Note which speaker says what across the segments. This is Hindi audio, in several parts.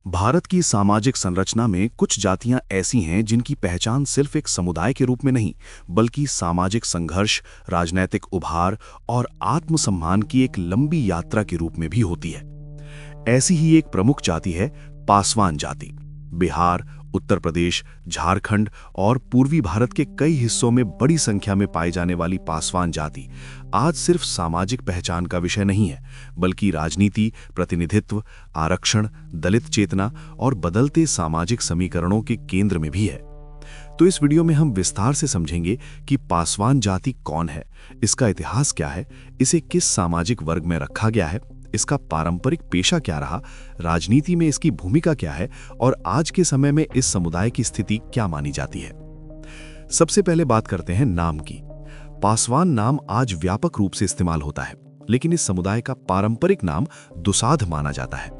Speaker 1: भारत की सामाजिक संरचना में कुछ जातियां ऐसी हैं जिनकी पहचान सिर्फ एक समुदाय के रूप में नहीं, बल्कि सामाजिक संघर्ष, राजनैतिक उभार और आत्मसम्मान की एक लंबी यात्रा के रूप में भी होती है। ऐसी ही एक प्रमुख जाति है पासवान जाति। बिहार, उत्तर प्रदेश, झारखंड और पूर्वी भारत के कई हिस्सों में बड़ी संख्या में पाई जाने वाली पासवान जाति आज सिर्फ सामाजिक पहचान का विषय नहीं है, बल्कि राजनीति, प्रतिनिधित्व, आरक्षण, दलित चेतना और बदलते सामाजिक समीकरणों के केंद्र में भी है। तो इस वीडियो में हम विस्तार से समझेंगे कि पासवान जाति कौन है, इसका इतिहास क्या है, इसे किस सामाजिक वर्ग में रखा गया है, इसका पारंपरिक पेशा क्या रहा, राजनीति में इसकी भूमिका क्या है और आज के समय में इस समुदाय की स्थिति क्या मानी जाती है। सबसे पहले बात करते हैं नाम की। पासवान नाम आज व्यापक रूप से इस्तेमाल होता है, लेकिन इस समुदाय का पारंपरिक नाम दुसाध माना जाता है।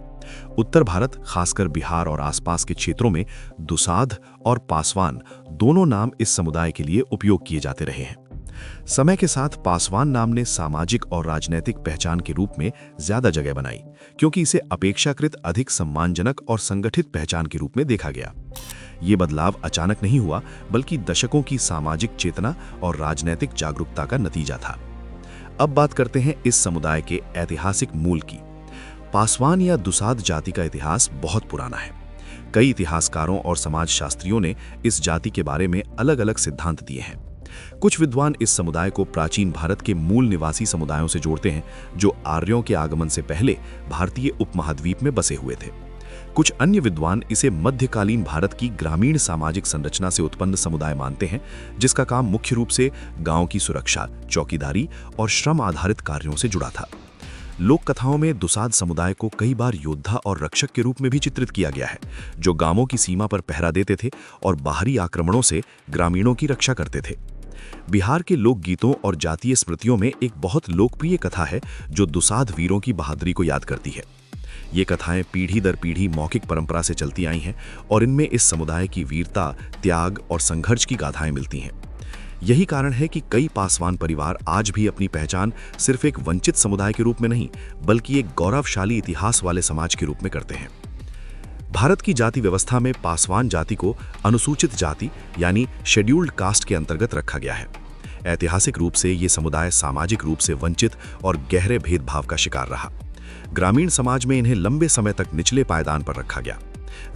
Speaker 1: उत्तर भारत, खासकर बिहार और आसपास के क्षेत्रों में दुसाध और पासवान दोनों नाम इस समुदाय के लिए उपयोग किए जाते रहे हैं। समय के साथ पासवान नाम ने सामाजिक और राजनीतिक पहचान के रूप में ज्यादा जगह बनाई, क्योंकि इसे अपेक्षाकृत अधिक सम्मानजनक और संगठित पहचान के रूप में देखा गया। ये बदलाव अचानक नहीं हुआ, बल्कि दशकों की सामाजिक चेतना और राजनीतिक जागरूकता का नतीजा था। अब बात करते हैं इस समुदाय के ऐतिहासिक मूल की। पासवान या दुसाध जाति का इतिहास बहुत पुराना है। कई इतिहासकारों और समाजशास्त्रियों ने इस जाति के बारे में अलग-अलग सिद्धांत दिए हैं। कुछ विद्वान इस समुदाय को प्राचीन भारत के मूल निवासी समुदायों से जोड़ते हैं, जो आर्यों के आगमन से पहले भारतीय उपमहाद्वीप में बसे हुए थे। कुछ अन्य विद्वान इसे मध्यकालीन भारत की ग्रामीण सामाजिक संरचना से उत्पन्न समुदाय मानते हैं, जिसका काम मुख्य रूप से गांव की सुरक्षा, चौकीदारी और श्रम आधारित कार्यों से जुड़ा था। लोक कथाओं में दुसाध समुदाय को कई बार योद्धा और रक्षक के रूप में भी चित्रित किया गया है, जो गांवों की सीमा पर पहरा देते थे और बाहरी आक्रमणों से ग्रामीणों की रक्षा करते थे। बिहार के लोकगीतों और जातीय स्मृतियों में एक बहुत लोकप्रिय कथा है जो दुसाध वीरों की बहादुरी को याद करती है। ये कथाएं पीढ़ी दर पीढ़ी मौखिक परंपरा से चलती आई हैं और इनमें इस समुदाय की वीरता, त्याग और संघर्ष की गाथाएं मिलती हैं। यही कारण है कि कई पासवान परिवार आज भी अपनी पहचान सिर्फ एक वंचित समुदाय के रूप में नहीं, बल्कि एक गौरवशाली इतिहास वाले समाज के रूप में करते हैं। भारत की जाति व्यवस्था में पासवान जाति को अनुसूचित जाति यानी शेड्यूल्ड कास्ट के अंतर्गत रखा गया है। ऐतिहासिक रूप से ये समुदाय सामाजिक रूप से वंचित और गहरे भेदभाव का शिकार रहा। ग्रामीण समाज में इन्हें लंबे समय तक निचले पायदान पर रखा गया।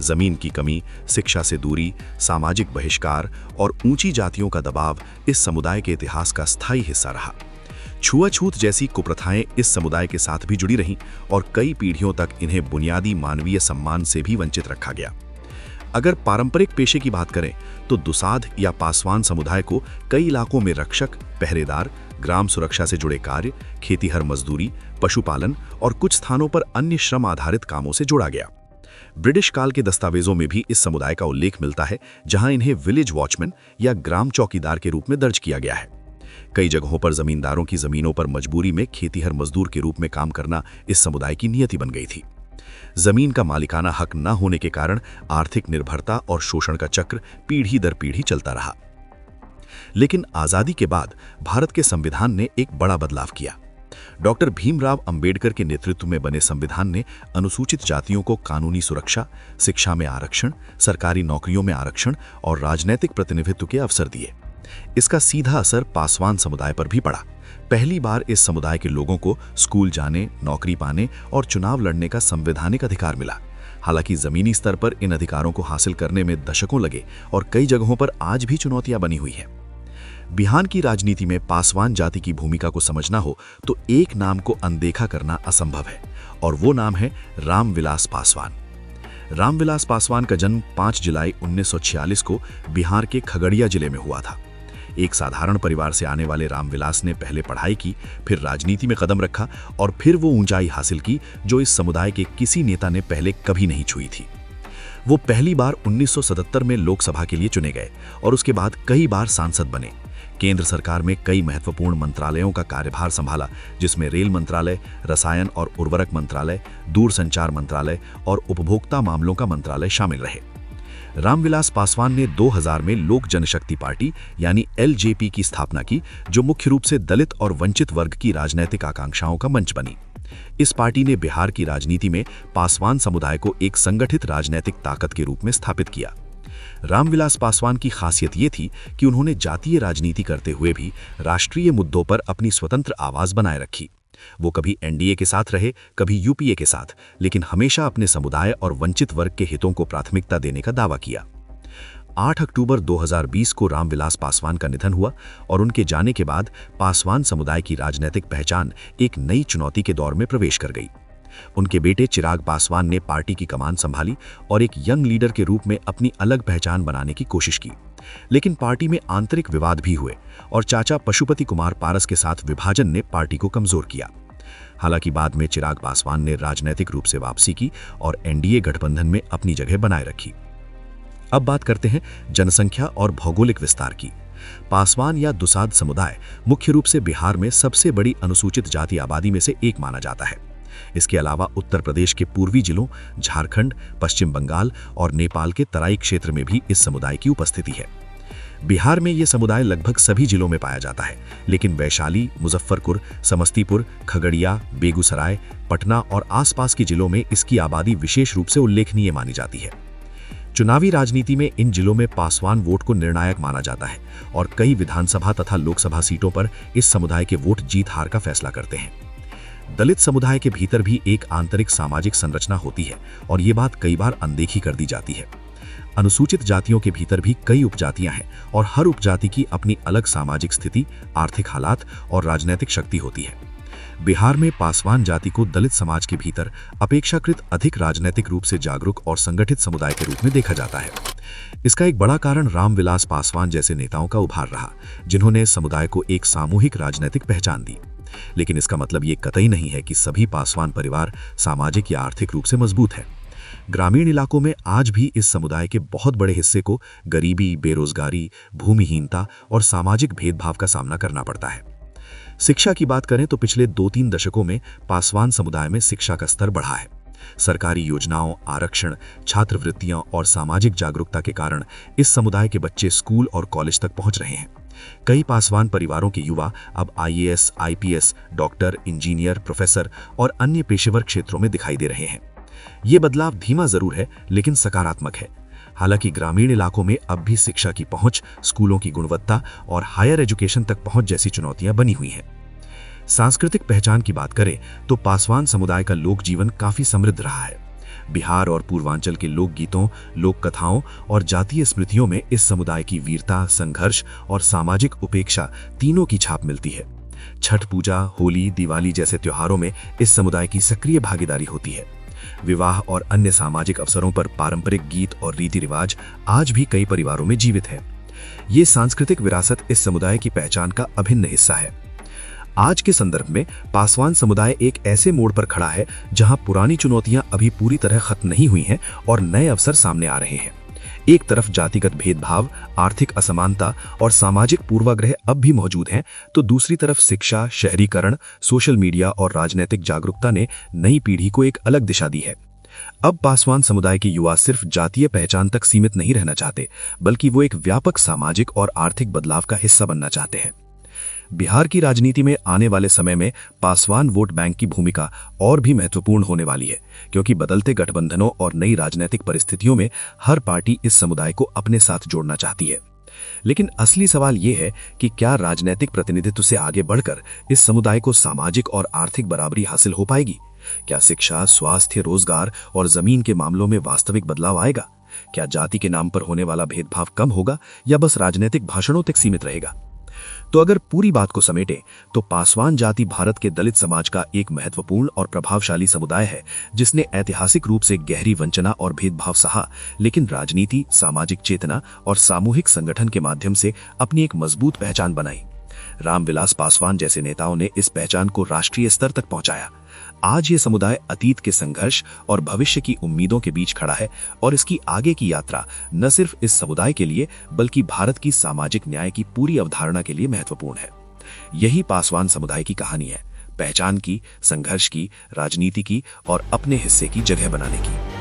Speaker 1: जमीन की कमी, शिक्षा से दूरी, सामाजिक बहिष्कार और ऊंची जातियों का दबाव इस समुदाय के इतिहास का स्थायी हिस्सा रहा। छुआछूत जैसी कुप्रथाएं इस समुदाय के साथ भी जुड़ी रहीं और कई पीढ़ियों तक इन्हें बुनियादी मानवीय सम्मान से भी वंचित रखा गया। अगर पारंपरिक पेशे की बात करें तो दुसाध या पासवान समुदाय को कई इलाकों में रक्षक, पहरेदार, ग्राम सुरक्षा से जुड़े कार्य, खेतीहर मजदूरी, पशुपालन और कुछ स्थानों पर अन्य श्रम आधारित कामों से जोड़ा गया। ब्रिटिश काल के दस्तावेजों में भी इस समुदाय का उल्लेख मिलता है, जहां इन्हें विलेज वॉचमैन या ग्राम चौकीदार के रूप में दर्ज किया गया है। कई जगहों पर जमींदारों की जमीनों पर मजबूरी में खेतीहर मजदूर के रूप में काम करना इस समुदाय की नियति बन गई थी। जमीन का मालिकाना हक न होने के कारण आर्थिक निर्भरता और शोषण का चक्र पीढ़ी दर पीढ़ी चलता रहा। लेकिन आजादी के बाद भारत के संविधान ने एक बड़ा बदलाव किया। डॉक्टर भीमराव अंबेडकर के नेतृत्व में बने संविधान ने अनुसूचित जातियों को कानूनी सुरक्षा, शिक्षा में आरक्षण, सरकारी नौकरियों में आरक्षण और राजनैतिक प्रतिनिधित्व के अवसर दिए। इसका सीधा असर पासवान समुदाय पर भी पड़ा। पहली बार इस समुदाय के लोगों को स्कूल जाने, नौकरी पाने और चुनाव लड़ने का संवैधानिक अधिकार मिला। हालांकि जमीनी स्तर पर इन अधिकारों को हासिल करने में दशकों लगे और कई जगहों पर आज भी चुनौतियां बनी हुई है। बिहार की राजनीति में पासवान जाति की भूमिका को समझना हो तो एक नाम को अनदेखा करना असंभव है, और वो नाम है रामविलास पासवान। रामविलास पासवान का जन्म 5 जुलाई 1946 को बिहार के खगड़िया जिले में हुआ था। एक साधारण परिवार से आने वाले रामविलास ने पहले पढ़ाई की, फिर राजनीति में कदम रखा और फिर वो ऊंचाई हासिल की जो इस समुदाय के किसी नेता ने पहले कभी नहीं छुई थी। वो पहली बार 1977 में लोकसभा के लिए चुने गए और उसके बाद कई बार सांसद बने। केंद्र सरकार में कई महत्वपूर्ण मंत्रालयों का कार्यभार संभाला, जिसमें रेल मंत्रालय, रसायन और उर्वरक मंत्रालय, दूरसंचार मंत्रालय और उपभोक्ता मामलों का मंत्रालय शामिल रहे। रामविलास पासवान ने 2000 में लोक जनशक्ति पार्टी यानी एलजेपी की स्थापना की, जो मुख्य रूप से दलित और वंचित वर्ग की राजनैतिक आकांक्षाओं का मंच बनी। इस पार्टी ने बिहार की राजनीति में पासवान समुदाय को एक संगठित राजनीतिक ताकत के रूप में स्थापित किया। रामविलास पासवान की खासियत ये थी कि उन्होंने जातीय राजनीति करते हुए भी राष्ट्रीय मुद्दों पर अपनी स्वतंत्र आवाज बनाए रखी। वो कभी एनडीए के साथ रहे, कभी यूपीए के साथ, लेकिन हमेशा अपने समुदाय और वंचित वर्ग के हितों को प्राथमिकता देने का दावा किया। 8 अक्टूबर 2020 को रामविलास पासवान का निधन हुआ और उनके जाने के बाद पासवान समुदाय की राजनीतिक पहचान एक नई चुनौती के दौर में प्रवेश कर गई। उनके बेटे चिराग पासवान ने पार्टी की कमान संभाली और एक यंग लीडर के रूप में अपनी अलग पहचान बनाने की कोशिश की। लेकिन पार्टी में आंतरिक विवाद भी हुए और चाचा पशुपति कुमार पारस के साथ विभाजन ने पार्टी को कमजोर किया। हालांकि बाद में चिराग पासवान ने राजनीतिक रूप से वापसी की और एनडीए गठबंधन में अपनी जगह बनाए रखी। अब बात करते हैं जनसंख्या और भौगोलिक विस्तार की। पासवान या दुसाद समुदाय मुख्य रूप से बिहार में सबसे बड़ी अनुसूचित जाति आबादी में से एक माना जाता है। इसके अलावा उत्तर प्रदेश के पूर्वी जिलों, झारखंड, पश्चिम बंगाल और नेपाल के तराई क्षेत्र में भी इस समुदाय की उपस्थिति है। बिहार में यह समुदाय लगभग सभी जिलों में पाया जाता है, लेकिन वैशाली, मुजफ्फरपुर, समस्तीपुर, खगड़िया, बेगूसराय, पटना और आसपास के जिलों में इसकी आबादी विशेष रूप से उल्लेखनीय मानी जाती है। चुनावी राजनीति में इन जिलों में पासवान वोट को निर्णायक माना जाता है और कई विधानसभा तथा लोकसभा सीटों पर इस समुदाय के वोट जीत हार का फैसला करते हैं। दलित समुदाय के भीतर भी एक आंतरिक सामाजिक संरचना होती है और ये बात कई बार अनदेखी कर दी जाती है। अनुसूचित जातियों के भीतर भी कई उपजातियां हैं और हर उपजाति की अपनी अलग सामाजिक स्थिति, आर्थिक हालात और राजनीतिक शक्ति होती है। बिहार में पासवान जाति को दलित समाज के भीतर अपेक्षाकृत अधिक राजनीतिक रूप से जागरूक और संगठित समुदाय के रूप में देखा जाता है। इसका एक बड़ा कारण रामविलास पासवान जैसे नेताओं का उभार रहा, जिन्होंने समुदाय को एक सामूहिक राजनीतिक पहचान दी। लेकिन इसका मतलब ये कतई नहीं है कि सभी पासवान परिवार सामाजिक या आर्थिक रूप से मजबूत है। ग्रामीण इलाकों में आज भी इस समुदाय के बहुत बड़े हिस्से को गरीबी, बेरोजगारी, भूमिहीनता और सामाजिक भेदभाव का सामना करना पड़ता है। शिक्षा की बात करें तो पिछले 2-3 दशकों में पासवान समुदाय में शिक्षा का स्तर बढ़ा है। सरकारी योजनाओं, आरक्षण, छात्रवृत्तियां और सामाजिक जागरूकता के कारण इस समुदाय के बच्चे स्कूल और कॉलेज तक पहुंच रहे हैं। कई पासवान परिवारों के युवा अब IAS, IPS, doctor, engineer, professor और अन्य पेशेवर क्षेत्रों में दिखाई दे रहे हैं। ये बदलाव धीमा जरूर है, लेकिन सकारात्मक है। हालांकि ग्रामीण इलाकों में अब भी शिक्षा की पहुंच, स्कूलों की गुणवत्ता और हायर एजुकेशन तक पहुंच जैसी चुनौतियां बनी हुई हैं। सांस्कृतिक पहचान की बात करें तो पासवान समुदाय का लोक जीवन काफी समृद्ध रहा है। बिहार और पूर्वांचल के लोकगीतों, लोक कथाओं और जातीय स्मृतियों में इस समुदाय की वीरता, संघर्ष और सामाजिक उपेक्षा तीनों की छाप मिलती है। छठ पूजा, होली, दिवाली जैसे त्योहारों में इस समुदाय की सक्रिय भागीदारी होती है। विवाह और अन्य सामाजिक अवसरों पर पारंपरिक गीत और रीति रिवाज आज भी कई परिवारों में जीवित है। ये सांस्कृतिक विरासत इस समुदाय की पहचान का अभिन्न हिस्सा है। आज के संदर्भ में पासवान समुदाय एक ऐसे मोड़ पर खड़ा है जहां पुरानी चुनौतियां अभी पूरी तरह खत्म नहीं हुई हैं और नए अवसर सामने आ रहे हैं। एक तरफ जातिगत भेदभाव, आर्थिक असमानता और सामाजिक पूर्वाग्रह अब भी मौजूद हैं, तो दूसरी तरफ शिक्षा, शहरीकरण, सोशल मीडिया और राजनीतिक जागरूकता ने नई पीढ़ी को एक अलग दिशा दी है। अब पासवान समुदाय के युवा सिर्फ जातीय पहचान तक सीमित नहीं रहना चाहते, बल्कि वो एक व्यापक सामाजिक और आर्थिक बदलाव का हिस्सा बनना चाहते हैं। बिहार की राजनीति में आने वाले समय में पासवान वोट बैंक की भूमिका और भी महत्वपूर्ण होने वाली है, क्योंकि बदलते गठबंधनों और नई राजनीतिक परिस्थितियों में हर पार्टी इस समुदाय को अपने साथ जोड़ना चाहती है। लेकिन असली सवाल यह है कि क्या राजनीतिक प्रतिनिधित्व से आगे बढ़कर इस समुदाय को सामाजिक और आर्थिक बराबरी हासिल हो पाएगी? क्या शिक्षा, स्वास्थ्य, रोजगार और जमीन के मामलों में वास्तविक बदलाव आएगा? क्या जाति के नाम पर होने वाला भेदभाव कम होगा या बस राजनीतिक भाषणों तक सीमित रहेगा? तो अगर पूरी बात को समेटें तो पासवान जाति भारत के दलित समाज का एक महत्वपूर्ण और प्रभावशाली समुदाय है, जिसने ऐतिहासिक रूप से गहरी वंचना और भेदभाव सहा, लेकिन राजनीति, सामाजिक चेतना और सामूहिक संगठन के माध्यम से अपनी एक मजबूत पहचान बनाई। रामविलास पासवान जैसे नेताओं ने इस पहचान को राष्ट्रीय स्तर तक पहुंचाया। आज ये समुदाय अतीत के संघर्ष और भविष्य की उम्मीदों के बीच खड़ा है और इसकी आगे की यात्रा न सिर्फ इस समुदाय के लिए बल्कि भारत की सामाजिक न्याय की पूरी अवधारणा के लिए महत्वपूर्ण है। यही पासवान समुदाय की कहानी है, पहचान की, संघर्ष की, राजनीति की और अपने हिस्से की जगह बनाने की।